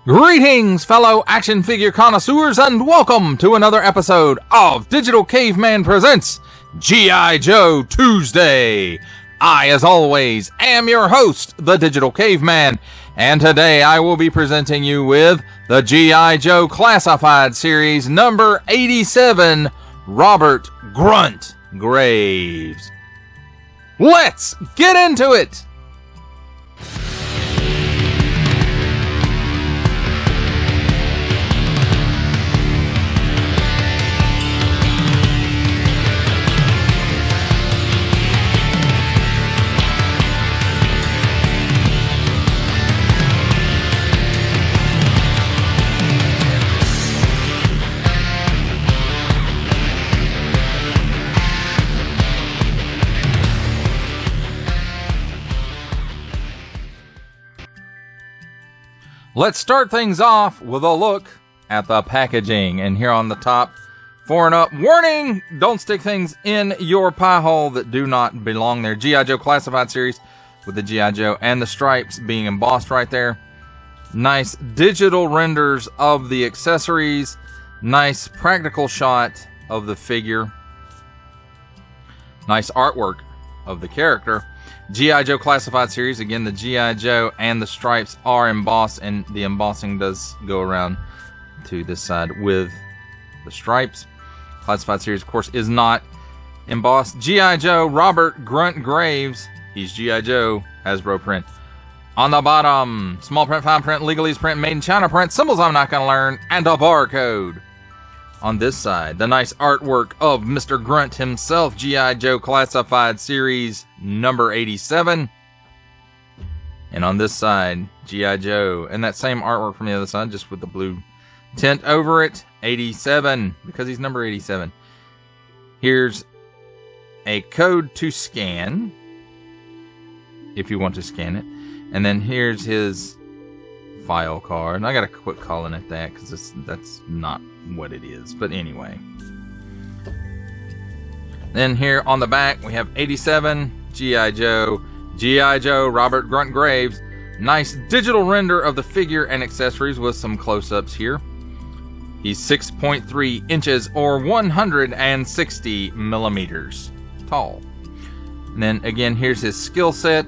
Greetings, fellow action figure connoisseurs, and welcome to another episode of Digital Caveman Presents G.I. Joe Tuesday. I, as always, am your host, the Digital Caveman, and today I will be presenting you with the G.I. Joe Classified Series number 87, Robert Grunt Graves. Let's get into it! Let's start things off with a look at the packaging. And here on the top, for and up, warning, don't stick things in your pie hole that do not belong there. G.I. Joe Classified Series with the G.I. Joe and the stripes being embossed right there. Nice digital renders of the accessories. Nice practical shot of the figure. Nice artwork of the character. G.I. Joe Classified Series, again, the G.I. Joe and the stripes are embossed, and the embossing does go around to this side with the stripes. Classified Series, of course, is not embossed. G.I. Joe Robert Grunt Graves, he's G.I. Joe, Hasbro print. On the bottom, small print, fine print, legalese print, made in China print, symbols I'm not going to learn, and a barcode. On this side, the nice artwork of Mr. Grunt himself, G.I. Joe Classified Series number 87. And on this side, G.I. Joe. And that same artwork from the other side, just with the blue tint over it, 87, because he's number 87. Here's a code to scan, if you want to scan it. And then here's his file card. And I gotta quit calling it that, because that's not what it is, but anyway. Then here on the back we have 87 G.I. Joe Robert Grunt Graves. Nice digital render of the figure and accessories with some close-ups here. He's 6.3 inches or 160 millimeters tall. And then again, here's his skill set.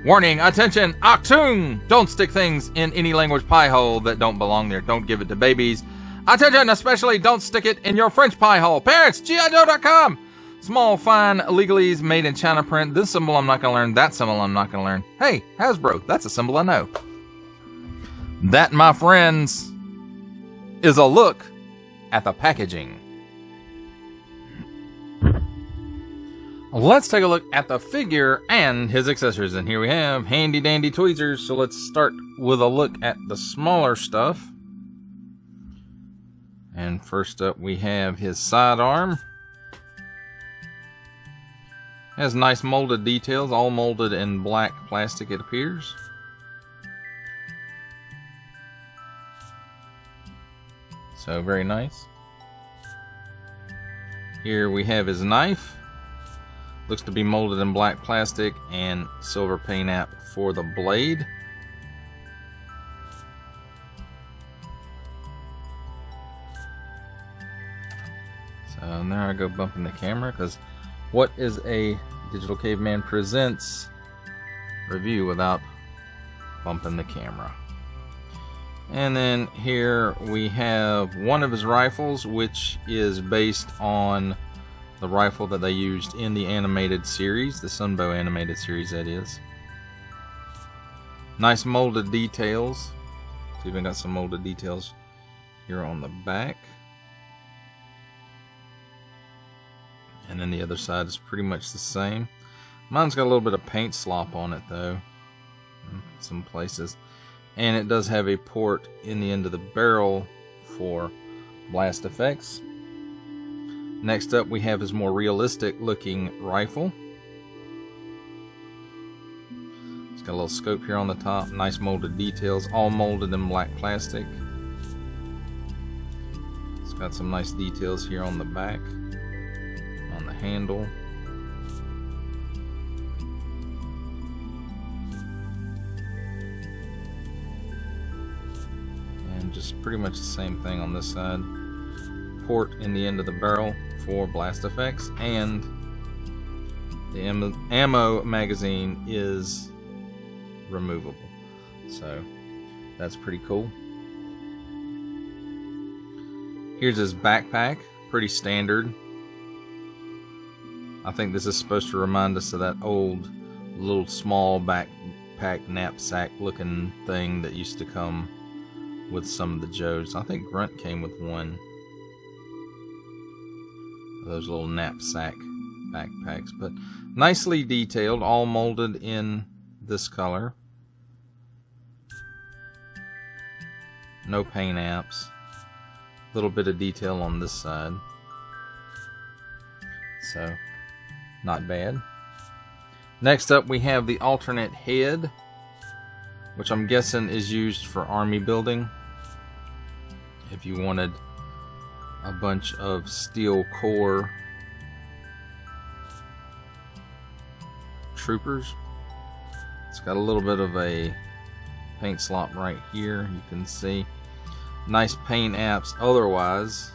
Warning, attention, Achtung! Don't stick things in any language pie hole that don't belong there. Don't give it to babies. Attention, especially don't stick it in your French pie hole. Parents, GIJoe.com. Small, fine, legalese, made in China print. This symbol I'm not going to learn. That symbol I'm not going to learn. Hey, Hasbro, that's a symbol I know. That, my friends, is a look at the packaging. Let's take a look at the figure and his accessories. And here we have handy dandy tweezers. So let's start with a look at the smaller stuff. And first up we have his sidearm. Has nice molded details, all molded in black plastic, it appears. So very nice. Here we have his knife. Looks to be molded in black plastic and silver paint app for the blade. So now I go bumping the camera, because what is a Digital Caveman Presents review without bumping the camera? And then here we have one of his rifles, which is based on the rifle that they used in the animated series, the Sunbow animated series, that is. Nice molded details. It's even got some molded details here on the back. And then the other side is pretty much the same. Mine's got a little bit of paint slop on it though, in some places. And it does have a port in the end of the barrel for blast effects. Next up we have his more realistic looking rifle. It's got a little scope here on the top, nice molded details, all molded in black plastic. It's got some nice details here on the back, on the handle. which is pretty much the same thing on this side. Port in the end of the barrel for blast effects, and the ammo magazine is removable, so that's pretty cool. Here's his backpack, pretty standard. I think this is supposed to remind us of that old little small backpack knapsack looking thing that used to come with some of the Joes. I think Grunt came with one of those little knapsack backpacks, but nicely detailed, all molded in this color. No paint apps. A little bit of detail on this side, so not bad. Next up we have the alternate head, which I'm guessing is used for army building. If you wanted a bunch of steel core troopers. It's got a little bit of a paint slop right here, you can see. Nice paint apps otherwise.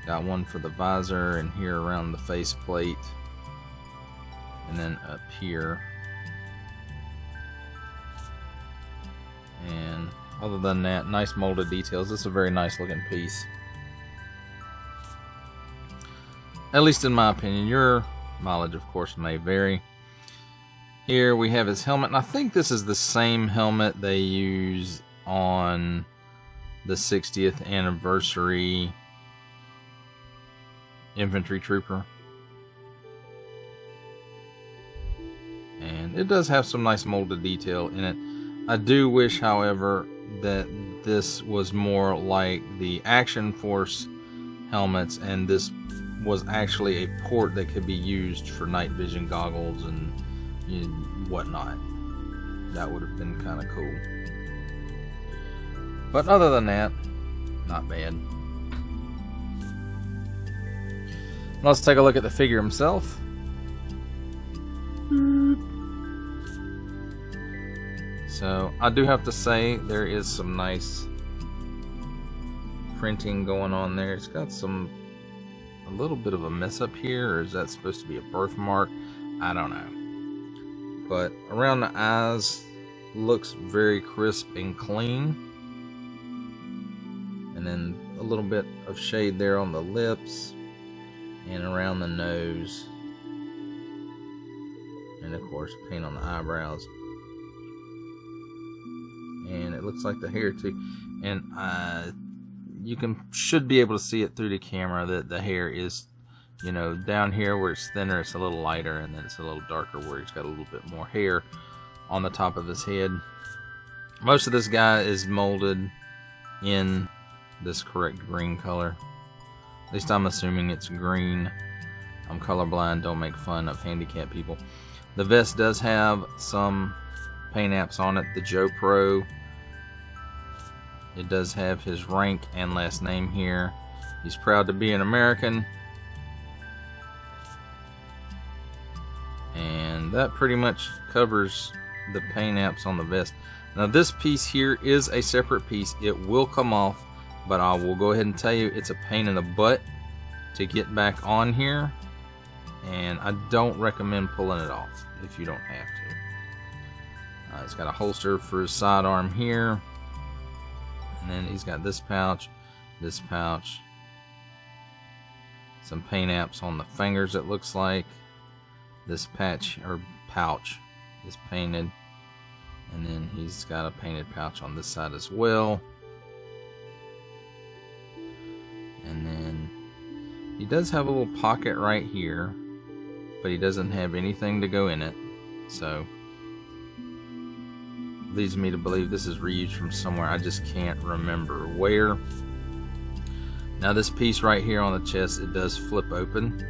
Got one for the visor and here around the faceplate, and then up here. And other than that, nice molded details. This is a very nice looking piece, at least in my opinion. Your mileage of course may vary. Here we have his helmet, and I think this is the same helmet they use on the 60th anniversary infantry trooper. And it does have some nice molded detail in it. I do wish, however, that this was more like the Action Force helmets, and this was actually a port that could be used for night vision goggles and whatnot. That would have been kind of cool. But other than that, not bad. Let's take a look at the figure himself. So I do have to say there is some nice printing going on there. It's got a little bit of a mess up here, or is that supposed to be a birthmark? I don't know. But around the eyes, looks very crisp and clean. And then a little bit of shade there on the lips and around the nose, and of course paint on the eyebrows, and it looks like the hair too. And you should be able to see it through the camera that the hair is, you know, down here where it's thinner, it's a little lighter, and then it's a little darker where he's got a little bit more hair on the top of his head. Most of this guy is molded in this correct green color. At least I'm assuming it's green. I'm colorblind, don't make fun of handicapped people. The vest does have some paint apps on it. The Joe Pro. It does have his rank and last name here. He's proud to be an American. And that pretty much covers the paint apps on the vest. Now this piece here is a separate piece. It will come off, but I will go ahead and tell you it's a pain in the butt to get back on here, and I don't recommend pulling it off if you don't have to. He's got a holster for his sidearm here, and then he's got this pouch, some paint apps on the fingers, it looks like. This patch or pouch is painted, and then he's got a painted pouch on this side as well. And then he does have a little pocket right here, but he doesn't have anything to go in it, so leads me to believe this is reused from somewhere. I just can't remember where. Now this piece right here on the chest, it does flip open,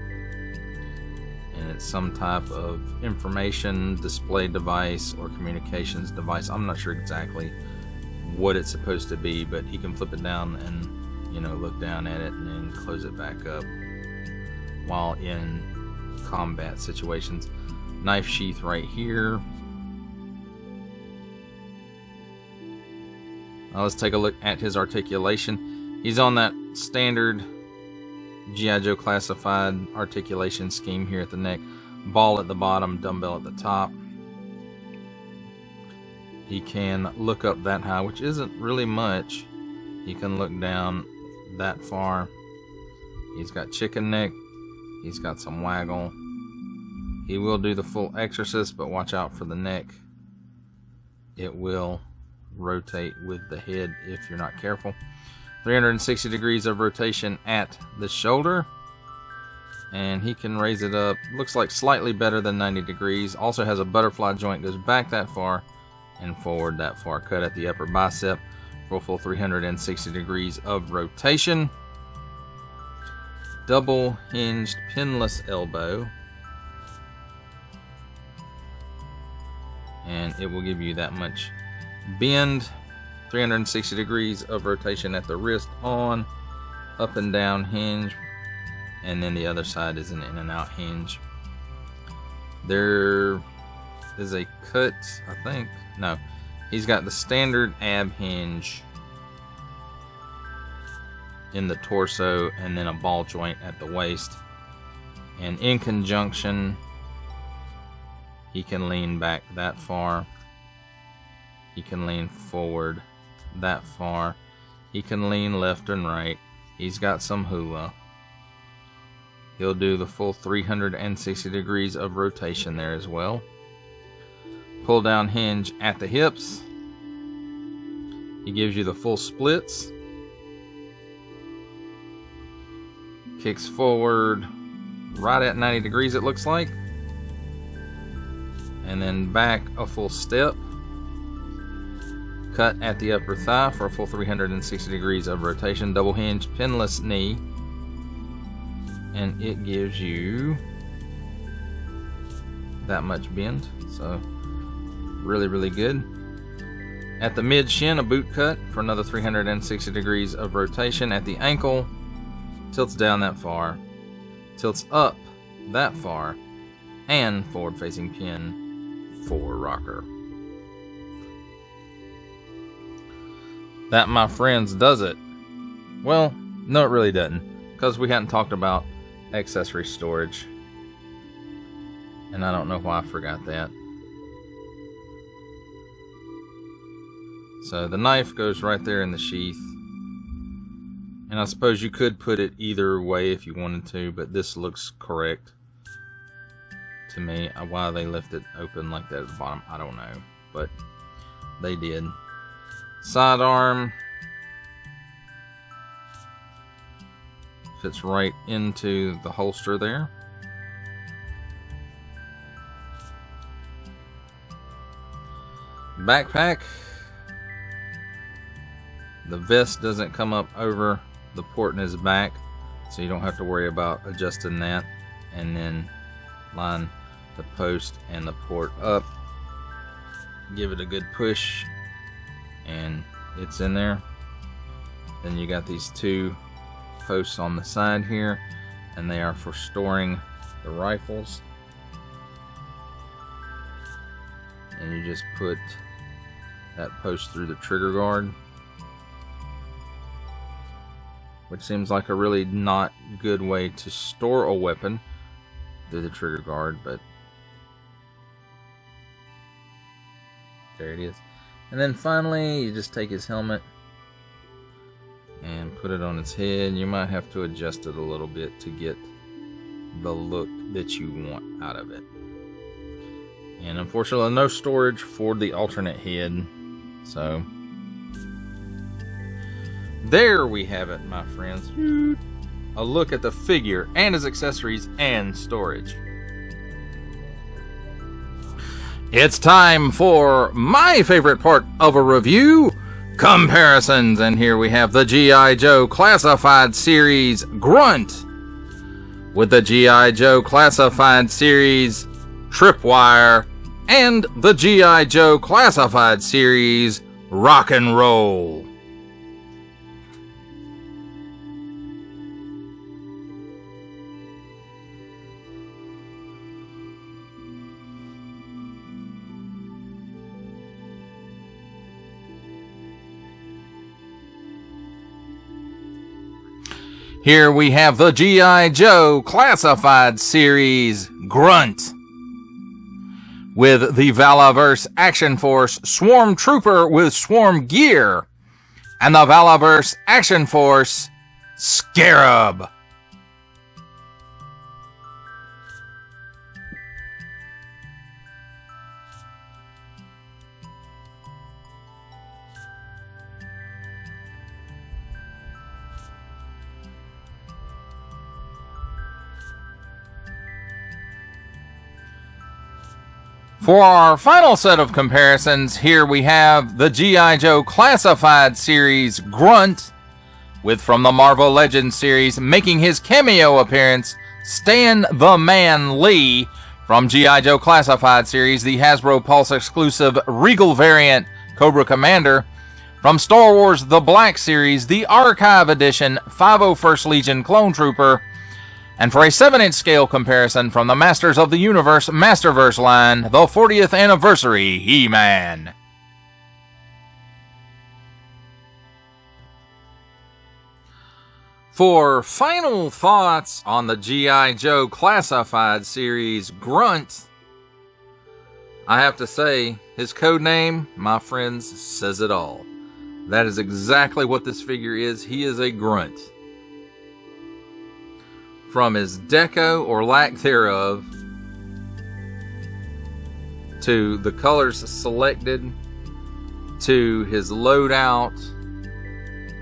and it's some type of information display device or communications device. I'm not sure exactly what it's supposed to be, but he can flip it down and, you know, look down at it and then close it back up while in combat situations. Knife sheath right here. Now let's take a look at his articulation. He's on that standard G.I. Joe classified articulation scheme here at the neck. Ball at the bottom, dumbbell at the top. He can look up that high, which isn't really much. He can look down that far. He's got chicken neck. He's got some waggle. He will do the full exorcist, but watch out for the neck. It will rotate with the head if you're not careful. 360 degrees of rotation at the shoulder. And he can raise it up. Looks like slightly better than 90 degrees. Also has a butterfly joint. Goes back that far and forward that far. Cut at the upper bicep for a full 360 degrees of rotation. Double hinged pinless elbow. And it will give you that much bend. 360 degrees of rotation at the wrist on. Up and down hinge. And then the other side is an in and out hinge. There is a cut, I think. No. He's got the standard ab hinge in the torso and then a ball joint at the waist. And in conjunction, he can lean back that far. He can lean forward that far. He can lean left and right. He's got some hula. He'll do the full 360 degrees of rotation there as well. Pull down hinge at the hips. He gives you the full splits. Kicks forward right at 90 degrees it looks like. And then back a full step. Cut at the upper thigh for a full 360 degrees of rotation. Double hinge pinless knee. And it gives you that much bend. So really, really good. At the mid shin, a boot cut for another 360 degrees of rotation. At the ankle, tilts down that far, tilts up that far, and forward facing pin for rocker. That, my friends, does it. Well, no, it really doesn't, because we hadn't talked about accessory storage, and I don't know why I forgot that. So the knife goes right there in the sheath, and I suppose you could put it either way if you wanted to, but this looks correct to me. Why they left it open like that at the bottom, I don't know, but they did. Sidearm fits right into the holster there. Backpack. The vest doesn't come up over the port in his back, so you don't have to worry about adjusting that. And then line the post and the port up. Give it a good push, and it's in there. Then you got these two posts on the side here, and they are for storing the rifles. And you just put that post through the trigger guard, which seems like a really not good way to store a weapon through the trigger guard, but there it is. And then finally, you just take his helmet and put it on its head. You might have to adjust it a little bit to get the look that you want out of it. And unfortunately, no storage for the alternate head. So there we have it, my friends. A look at the figure and his accessories and storage. It's time for my favorite part of a review, comparisons. And here we have the G.I. Joe Classified Series Grunt with the G.I. Joe Classified Series Tripwire and the G.I. Joe Classified Series Rock and Roll. here we have the G.I. Joe Classified Series Grunt with the Valaverse Action Force Swarm Trooper with Swarm Gear and the Valaverse Action Force Scarab. For our final set of comparisons, here we have the G.I. Joe Classified Series Grunt, with from the Marvel Legends series making his cameo appearance, Stan the Man Lee, from G.I. Joe Classified Series, the Hasbro Pulse exclusive Regal variant Cobra Commander, from Star Wars The Black Series, the Archive Edition 501st Legion Clone Trooper, and for a 7-inch scale comparison from the Masters of the Universe Masterverse line, the 40th Anniversary He-Man. For final thoughts on the G.I. Joe Classified Series Grunt, I have to say, his code name, my friends, says it all. That is exactly what this figure is. He is a grunt. From his deco or lack thereof, to the colors selected, to his loadout,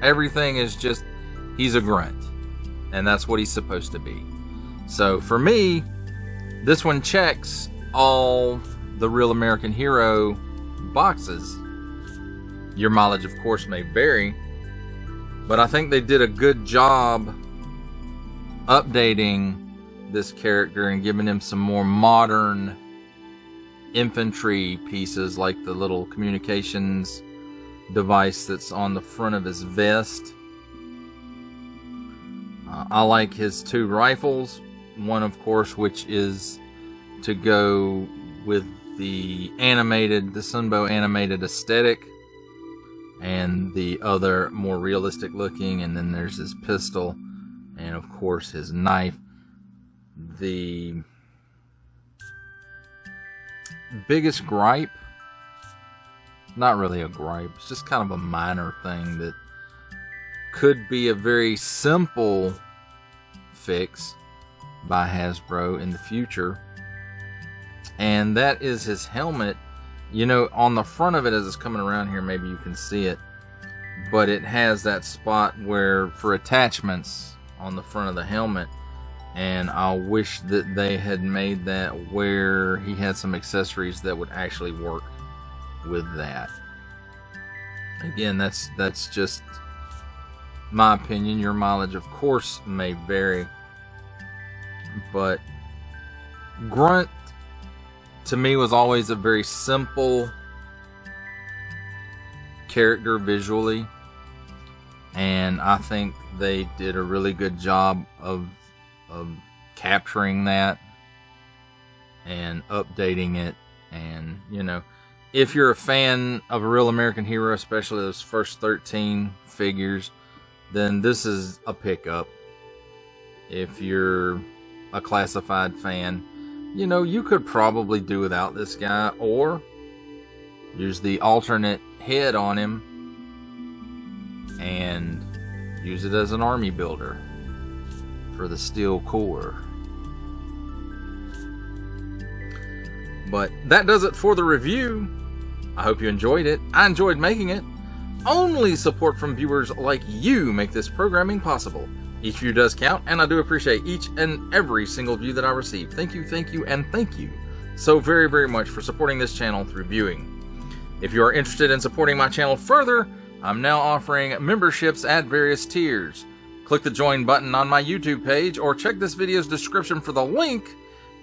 everything is just, he's a grunt. And that's what he's supposed to be. So for me, this one checks all the Real American Hero boxes. Your mileage, of course, may vary, but I think they did a good job updating this character and giving him some more modern infantry pieces, like the little communications device that's on the front of his vest. I like his 2 rifles, one of course which is to go with the Sunbow animated aesthetic, and the other more realistic looking, and then there's his pistol. And of course his knife. The biggest gripe, not really a gripe, it's just kind of a minor thing that could be a very simple fix by Hasbro in the future, and that is his helmet. You know, on the front of it, as it's coming around here, maybe you can see it, but it has that spot where for attachments on the front of the helmet, and I wish that they had made that where he had some accessories that would actually work with that. Again, that's just my opinion. Your mileage, of course, may vary, but Grunt to me was always a very simple character visually, and I think they did a really good job of capturing that and updating it. And, you know, if you're a fan of a Real American Hero, especially those first 13 figures, then this is a pickup. If you're a Classified fan, you know, you could probably do without this guy, or use the alternate head on him and use it as an army builder for the steel core. But that does it for the review. I hope you enjoyed it. I enjoyed making it. Only support from viewers like you make this programming possible. Each view does count, and I do appreciate each and every single view that I receive. Thank you, and thank you so very, very much for supporting this channel through viewing. If you are interested in supporting my channel further, I'm now offering memberships at various tiers. Click the join button on my YouTube page, or check this video's description for the link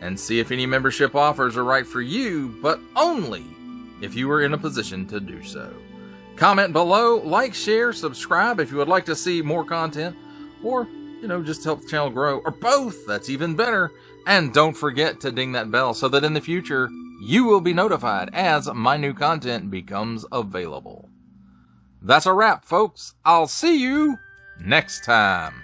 and see if any membership offers are right for you, but only if you are in a position to do so. Comment below, like, share, subscribe if you would like to see more content, or, you know, just help the channel grow, or both, that's even better. And don't forget to ding that bell so that in the future, you will be notified as my new content becomes available. That's a wrap, folks. I'll see you next time.